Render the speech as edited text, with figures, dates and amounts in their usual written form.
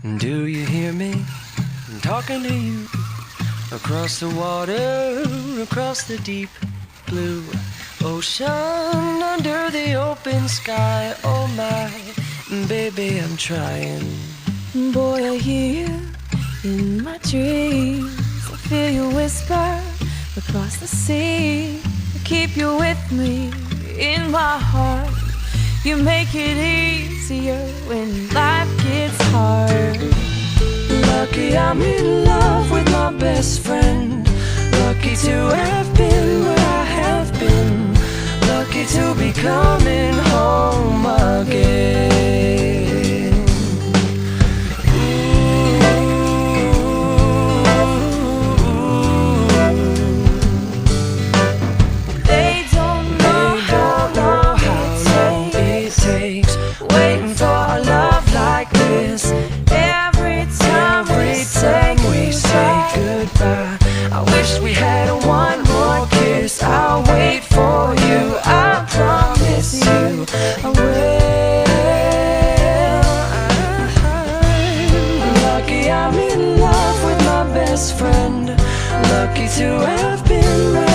Do you hear me? I'm talking to you. Across the water, across the deep blue ocean, under the open sky. Oh my, baby, I'm trying. Boy, I hear you in my dreams. I feel you whisper across the sea. I keep you with me in my heart. You make it easier when life gets hard. Lucky I'm in love with my best friend. Lucky to have been where I have been. Lucky to be coming home again. They don't know how long it takes Waiting for a love like this. every time Every time we say goodbye, I wish we had one more kiss. I'll wait for you, I promise you I will. Lucky I'm in love with my best friend. Lucky to have been right